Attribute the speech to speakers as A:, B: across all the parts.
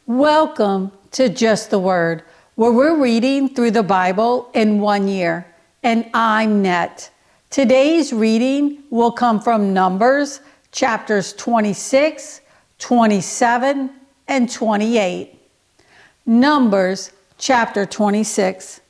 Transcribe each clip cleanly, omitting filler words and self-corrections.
A: Welcome to Just the Word, where we're reading through the Bible in 1 year. And I'm Net. Today's reading will come from Numbers chapters 26, 27, and 28. Numbers chapter 26.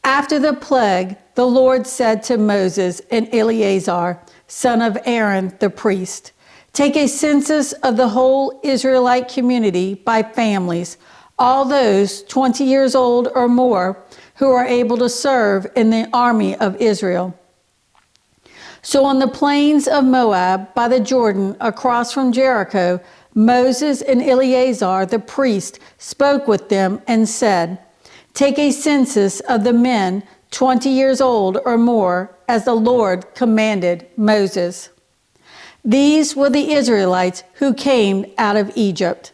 A: After the plague, the Lord said to Moses and Eleazar, son of Aaron the priest, "Take a census of the whole Israelite community by families, all those 20 years old or more who are able to serve in the army of Israel." So on the plains of Moab by the Jordan across from Jericho, Moses and Eleazar the priest spoke with them and said, "Take a census of the men 20 years old or more, as the Lord commanded Moses." These were the Israelites who came out of Egypt.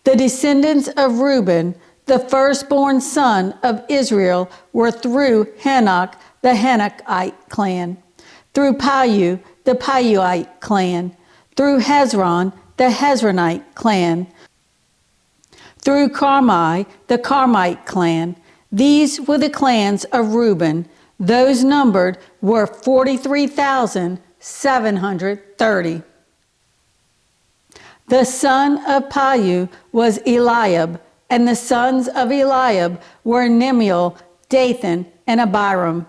A: The descendants of Reuben, the firstborn son of Israel, were through Hanok, the Hanokite clan, through Palu, the Paluite clan, through Hezron, the Hezronite clan, through Carmi, the Carmite clan. These were the clans of Reuben. Those numbered were 43,730. The son of Palu was Eliab, and the sons of Eliab were Nemuel, Dathan, and Abiram.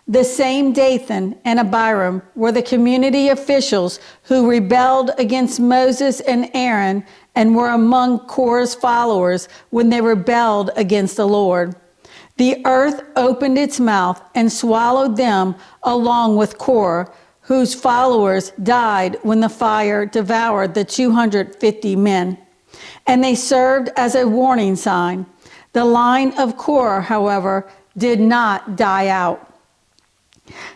A: The same Dathan and Abiram were the community officials who rebelled against Moses and Aaron and were among Korah's followers when they rebelled against the Lord. The earth opened its mouth and swallowed them along with Korah, whose followers died when the fire devoured the 250 men. And they served as a warning sign. The line of Korah, however, did not die out.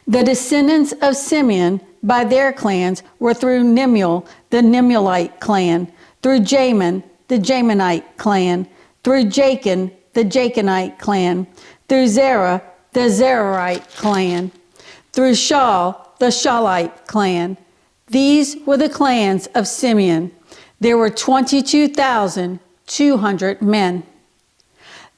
A: The descendants of Simeon by their clans were through Nemuel, the Nemuelite clan, through Jamin, the Jaminite clan, through Jachin, the Jachinite clan, through Zerah, the Zerahite clan, through Shaul, the Shaulite clan. These were the clans of Simeon. There were 22,200 men.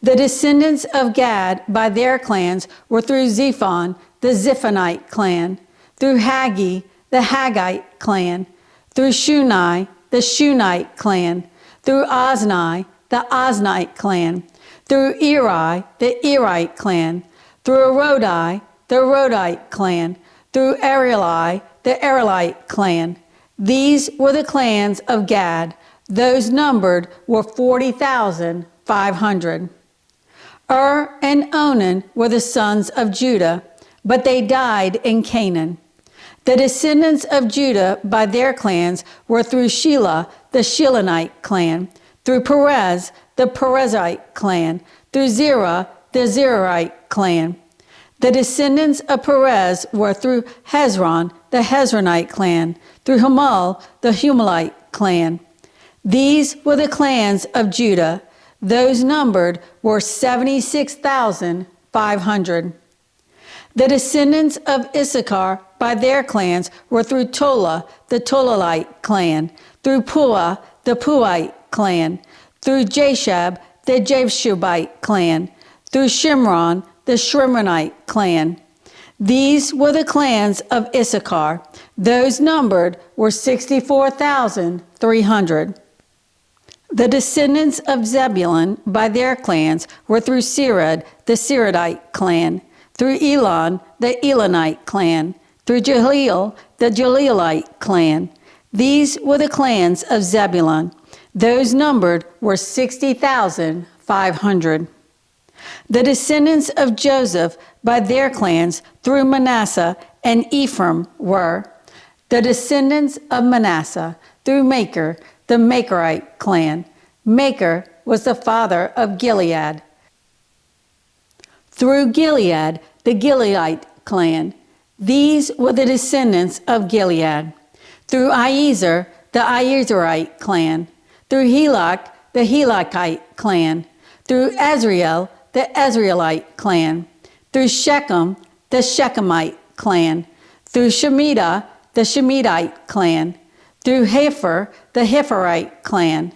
A: The descendants of Gad by their clans were through Zephon, the Zephonite clan, through Haggi, the Haggite clan, through Shunai, the Shunite clan, through Ozni, the Oznite clan, through Eri, the Erite clan, through Arodi, the Arodite clan, through Arieli, the Arielite clan. These were the clans of Gad. Those numbered were 40,500. And Onan were the sons of Judah, but they died in Canaan. The descendants of Judah by their clans were through Shelah, the Shilonite clan, through Perez, the Perezite clan, through Zerah, the Zerahite clan. The descendants of Perez were through Hezron, the Hezronite clan, through Hamul, the Humelite clan. These were the clans of Judah. Those numbered were 76,500. The descendants of Issachar by their clans were through Tola, the Tolalite clan, through Puah, the Puite clan, through Jashab, the Jashubite clan, through Shimron, the Shimronite clan. These were the clans of Issachar. Those numbered were 64,300. The descendants of Zebulun by their clans were through Sered, the Seredite clan, through Elon, the Elonite clan, through Jahleel, the Jaleelite clan. These were the clans of Zebulun. Those numbered were 60,500. The descendants of Joseph by their clans through Manasseh and Ephraim were the descendants of Manasseh through Machir, the Machirite clan. Machir was the father of Gilead. Through Gilead, the Gileadite clan. These were the descendants of Gilead. Through Iezer, the Iezerite clan. Through Helak, the Helakite clan. Through Azriel, the Azrielite clan. Through Shechem, the Shechemite clan. Through Shemitah, the Shemitite clan. Through Hepher, the Hepherite clan.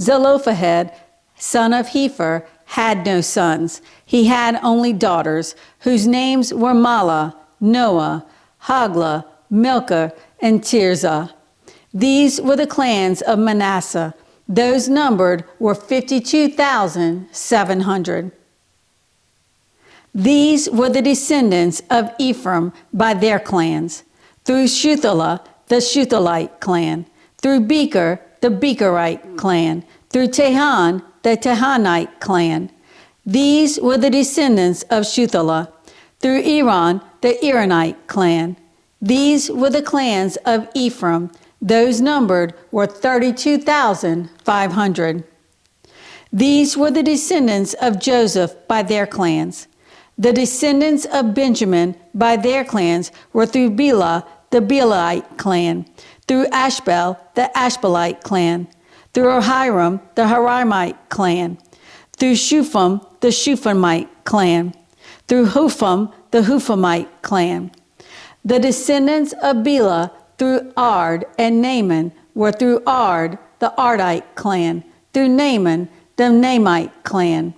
A: Zelophehad, son of Hepher, had no sons. He had only daughters, whose names were Mahlah, Noah, Hoglah, Milcah, and Tirzah. These were the clans of Manasseh. Those numbered were 52,700. These were the descendants of Ephraim by their clans. Through Shuthelah, the Shuthelite clan. Through Becher, the Becherite clan. Through Tehan, the Tehanite clan. These were the descendants of Shuthelah. Through Iran, the Iranite clan. These were the clans of Ephraim. Those numbered were 32,500. These were the descendants of Joseph by their clans. The descendants of Benjamin by their clans were through Bela, the Belite clan, through Ashbel, the Ashbelite clan, through Hiram, the Hiramite clan, through Shupham, the Shuphamite clan, through Hupham, the Huphamite clan. The descendants of Bela through Ard and Naaman were through Ard, the Ardite clan, through Naaman, the Naamite clan.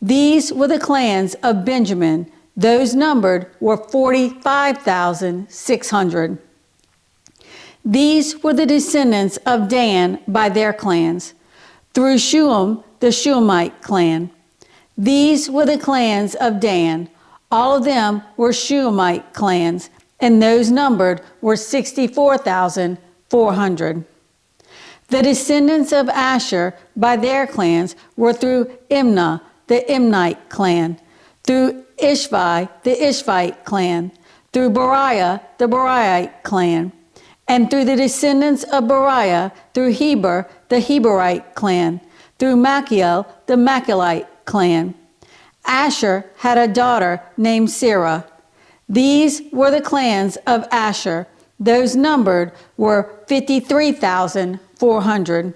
A: These were the clans of Benjamin. Those numbered were 45,600. These were the descendants of Dan by their clans. Through Shuam, the Shuamite clan. These were the clans of Dan. All of them were Shuamite clans, and those numbered were 64,400. The descendants of Asher by their clans were through Imnah, the Imnite clan, through Ishvi, the Ishvite clan, through Beriah, the Beriahite clan, and through the descendants of Beriah, through Heber, the Heberite clan, through Machiel, the Machilite clan. Asher had a daughter named Sarah. These were the clans of Asher. Those numbered were 53,400.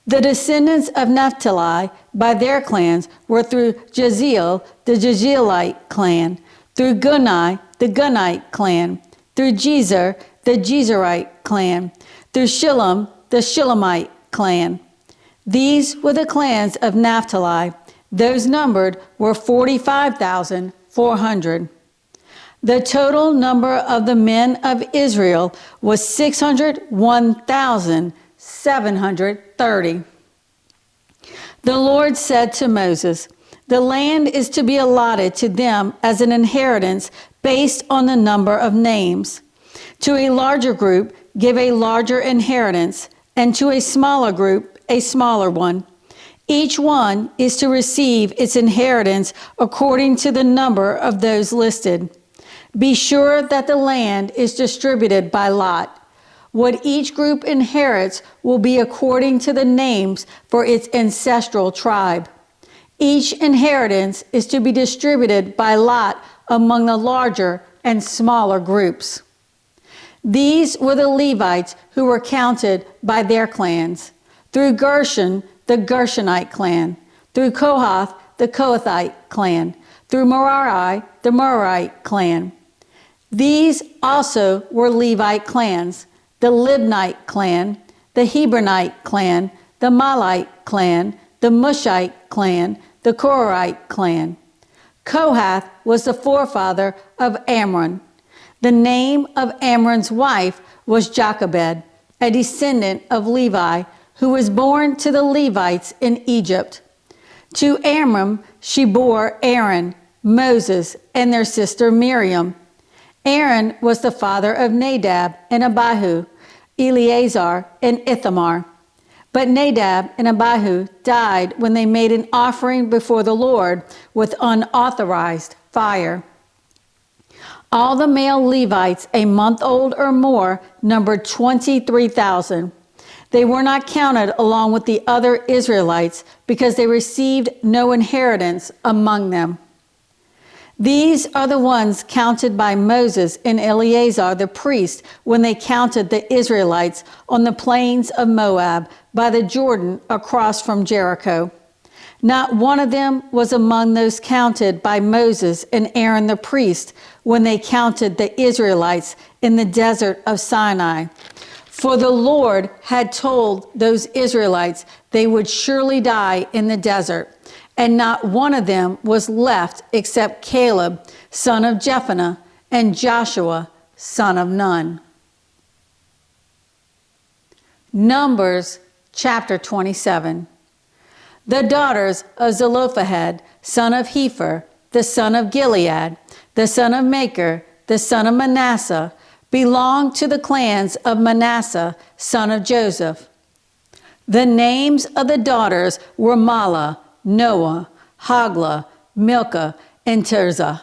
A: The descendants of Naphtali by their clans were through Jeziel, the Jezielite clan, through Gunai, the Gunite clan, through Jezer, the Jezerite clan, through Shillem, the Shillemite clan. These were the clans of Naphtali. Those numbered were 45,400. The total number of the men of Israel was 601,730. The Lord said to Moses, "The land is to be allotted to them as an inheritance based on the number of names. To a larger group, give a larger inheritance, and to a smaller group, a smaller one. Each one is to receive its inheritance according to the number of those listed. Be sure that the land is distributed by lot. What each group inherits will be according to the names for its ancestral tribe. Each inheritance is to be distributed by lot among the larger and smaller groups." These were the Levites who were counted by their clans. Through Gershon, the Gershonite clan. Through Kohath, the Kohathite clan. Through Merari, the Merarite clan. These also were Levite clans: the Libnite clan, the Hebronite clan, the Malite clan, the Mushite clan, the Korahite clan. Kohath was the forefather of Amram. The name of Amram's wife was Jochebed, a descendant of Levi, who was born to the Levites in Egypt. To Amram she bore Aaron, Moses, and their sister Miriam. Aaron was the father of Nadab and Abihu, Eleazar and Ithamar. But Nadab and Abihu died when they made an offering before the Lord with unauthorized fire. All the male Levites a month old or more numbered 23,000. They were not counted along with the other Israelites because they received no inheritance among them. These are the ones counted by Moses and Eleazar the priest when they counted the Israelites on the plains of Moab by the Jordan across from Jericho. Not one of them was among those counted by Moses and Aaron the priest when they counted the Israelites in the desert of Sinai. For the Lord had told those Israelites they would surely die in the desert. And not one of them was left except Caleb, son of Jephunneh, and Joshua, son of Nun. Numbers chapter 27. The daughters of Zelophehad, son of Hepher, the son of Gilead, the son of Machir, the son of Manasseh, belonged to the clans of Manasseh, son of Joseph. The names of the daughters were Mahlah, Noah, Hoglah, Milcah, and Tirzah.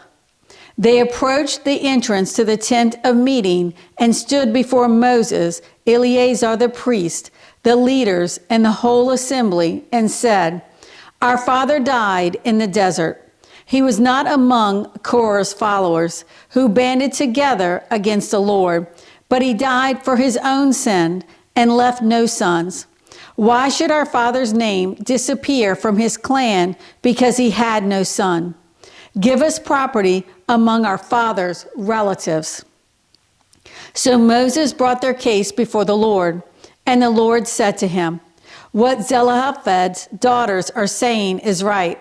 A: They approached the entrance to the tent of meeting and stood before Moses, Eleazar the priest, the leaders, and the whole assembly, and said, "Our father died in the desert. He was not among Korah's followers, who banded together against the Lord, but he died for his own sin and left no sons. Why should our father's name disappear from his clan because he had no son? Give us property among our father's relatives." So Moses brought their case before the Lord, and the Lord said to him, "What Zelophehad's daughters are saying is right.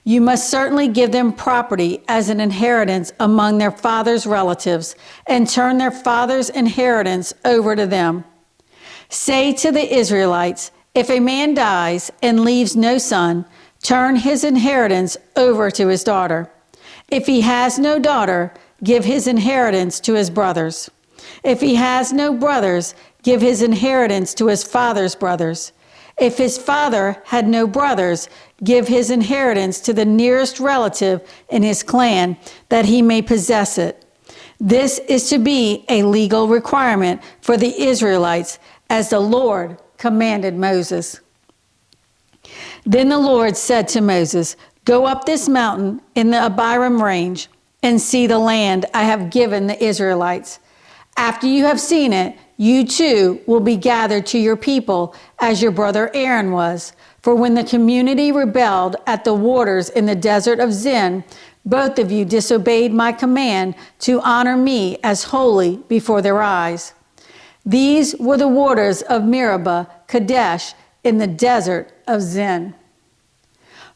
A: You must certainly give them property as an inheritance among their father's relatives, and turn their father's inheritance over to them. Say to the Israelites, if a man dies and leaves no son, turn his inheritance over to his daughter. If he has no daughter, give his inheritance to his brothers. If he has no brothers, give his inheritance to his father's brothers. If his father had no brothers, give his inheritance to the nearest relative in his clan, that he may possess it. This is to be a legal requirement for the Israelites, as the Lord commanded Moses." Then the Lord said to Moses, "Go up this mountain in the Abiram range and see the land I have given the Israelites. After you have seen it, you too will be gathered to your people as your brother Aaron was. For when the community rebelled at the waters in the desert of Zin, both of you disobeyed my command to honor me as holy before their eyes. These were the waters of Meribah, Kadesh, in the desert of Zin."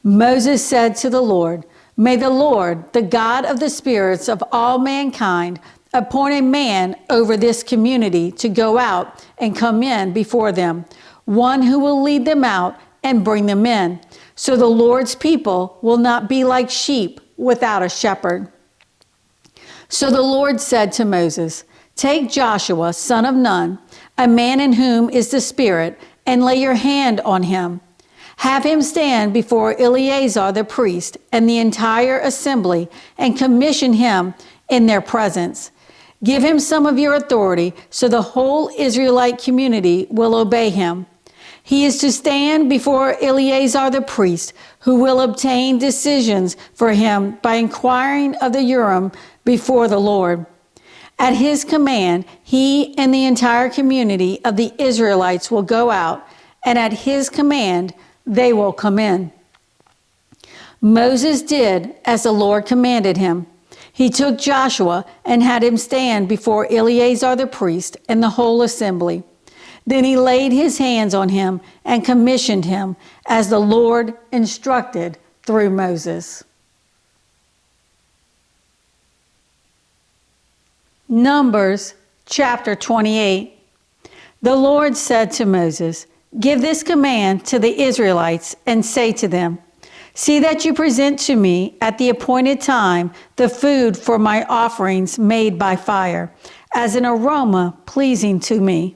A: Moses said to the Lord, "May the Lord, the God of the spirits of all mankind, appoint a man over this community to go out and come in before them, one who will lead them out and bring them in, so the Lord's people will not be like sheep without a shepherd." So the Lord said to Moses, "Take Joshua, son of Nun, a man in whom is the Spirit, and lay your hand on him. Have him stand before Eleazar the priest and the entire assembly, and commission him in their presence. Give him some of your authority, so the whole Israelite community will obey him. He is to stand before Eleazar the priest, who will obtain decisions for him by inquiring of the Urim before the Lord. At his command, he and the entire community of the Israelites will go out, and at his command, they will come in." Moses did as the Lord commanded him. He took Joshua and had him stand before Eleazar the priest and the whole assembly. Then he laid his hands on him and commissioned him as the Lord instructed through Moses. Numbers chapter 28. The Lord said to Moses, "Give this command to the Israelites and say to them, see that you present to me at the appointed time the food for my offerings made by fire, as an aroma pleasing to me.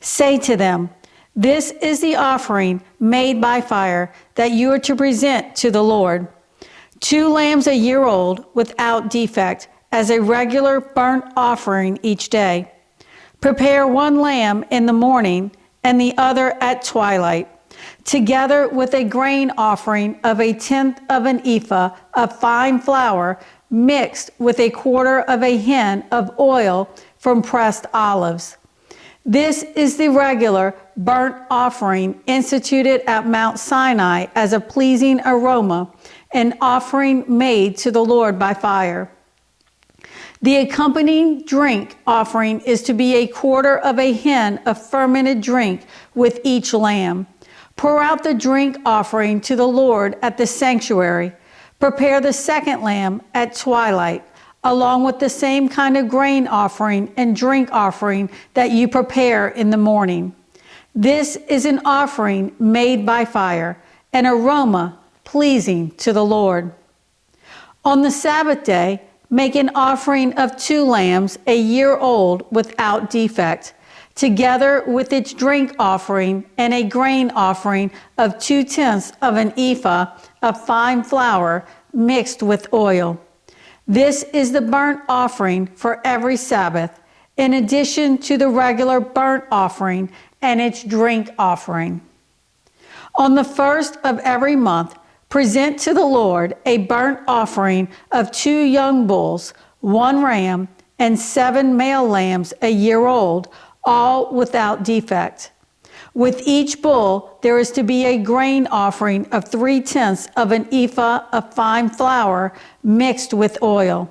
A: Say to them, this is the offering made by fire that you are to present to the Lord. 2 lambs a year old without defect, as a regular burnt offering each day. Prepare 1 lamb in the morning and the other at twilight, together with a grain offering of 1/10 of an ephah of fine flour mixed with 1/4 of a hin of oil from pressed olives. This is the regular burnt offering instituted at Mount Sinai as a pleasing aroma, an offering made to the Lord by fire. The accompanying drink offering is to be 1/4 of a hin of fermented drink with each lamb. Pour out the drink offering to the Lord at the sanctuary. Prepare the second lamb at twilight, along with the same kind of grain offering and drink offering that you prepare in the morning. This is an offering made by fire, an aroma pleasing to the Lord. On the Sabbath day, make an offering of 2 lambs a year old without defect, together with its drink offering and a grain offering of 2/10 of an ephah of fine flour mixed with oil. This is the burnt offering for every Sabbath, in addition to the regular burnt offering and its drink offering. On the first of every month, present to the Lord a burnt offering of 2 young bulls, 1 ram, and 7 male lambs a year old, all without defect. With each bull, there is to be a grain offering of 3/10 of an ephah of fine flour mixed with oil.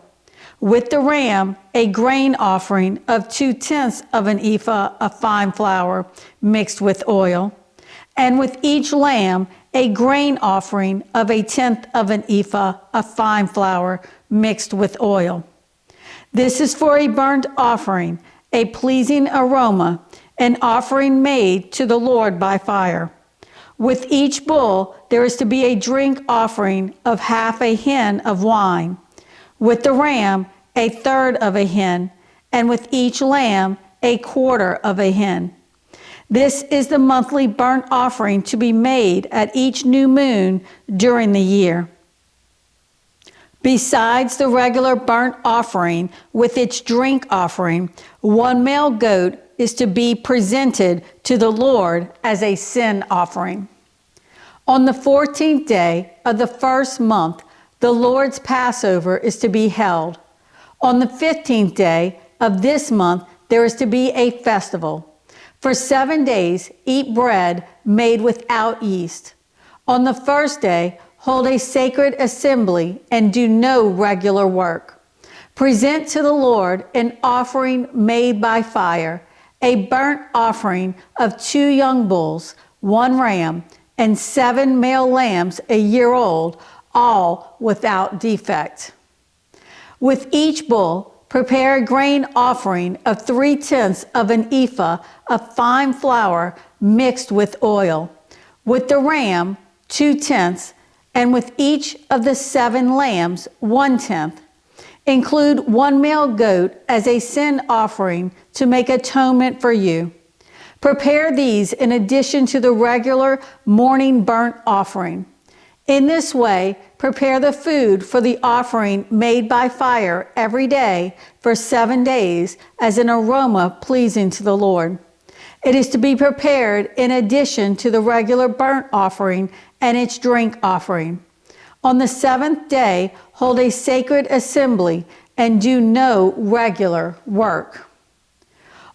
A: With the ram, a grain offering of 2/10 of an ephah of fine flour mixed with oil. And with each lamb, a grain offering of 1/10 of an ephah of fine flour mixed with oil. This is for a burnt offering, a pleasing aroma, an offering made to the Lord by fire. With each bull, there is to be a drink offering of half a hin of wine. With the ram, 1/3 of a hin, and with each lamb, 1/4 of a hin. This is the monthly burnt offering to be made at each new moon during the year. Besides the regular burnt offering with its drink offering, 1 male goat is to be presented to the Lord as a sin offering. On the 14th day of the first month, the Lord's Passover is to be held. On the 15th day of this month, there is to be a festival. For 7 days, eat bread made without yeast. On the first day, hold a sacred assembly and do no regular work. Present to the Lord an offering made by fire, a burnt offering of 2 young bulls, 1 ram, and 7 male lambs a year old, all without defect. With each bull, prepare a grain offering of 3/10 of an ephah of fine flour mixed with oil. With the ram, 2/10, and with each of the 7 lambs, 1/10. Include 1 male goat as a sin offering to make atonement for you. Prepare these in addition to the regular morning burnt offering. In this way, prepare the food for the offering made by fire every day for 7 days as an aroma pleasing to the Lord. It is to be prepared in addition to the regular burnt offering and its drink offering. On the 7th day, hold a sacred assembly and do no regular work.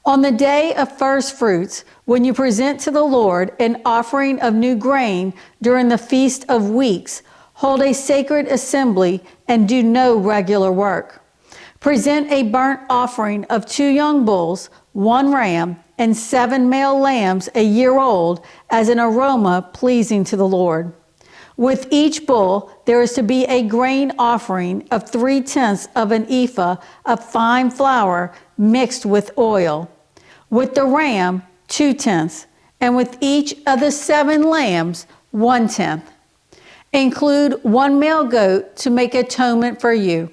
A: On the day of first fruits, when you present to the Lord an offering of new grain during the Feast of Weeks, hold a sacred assembly and do no regular work. Present a burnt offering of 2 young bulls, 1 ram, and 7 male lambs a year old as an aroma pleasing to the Lord. With each bull, there is to be a grain offering of 3/10 of an ephah of fine flour mixed with oil. With the ram, 2/10, and with each of the 7 lambs, 1/10. Include 1 male goat to make atonement for you.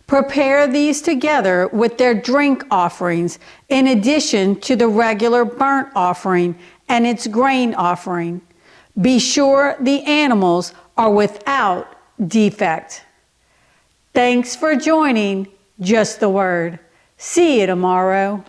A: Prepare these together with their drink offerings, in addition to the regular burnt offering and its grain offering. Be sure the animals are without defect. Thanks for joining Just the Word. See you tomorrow.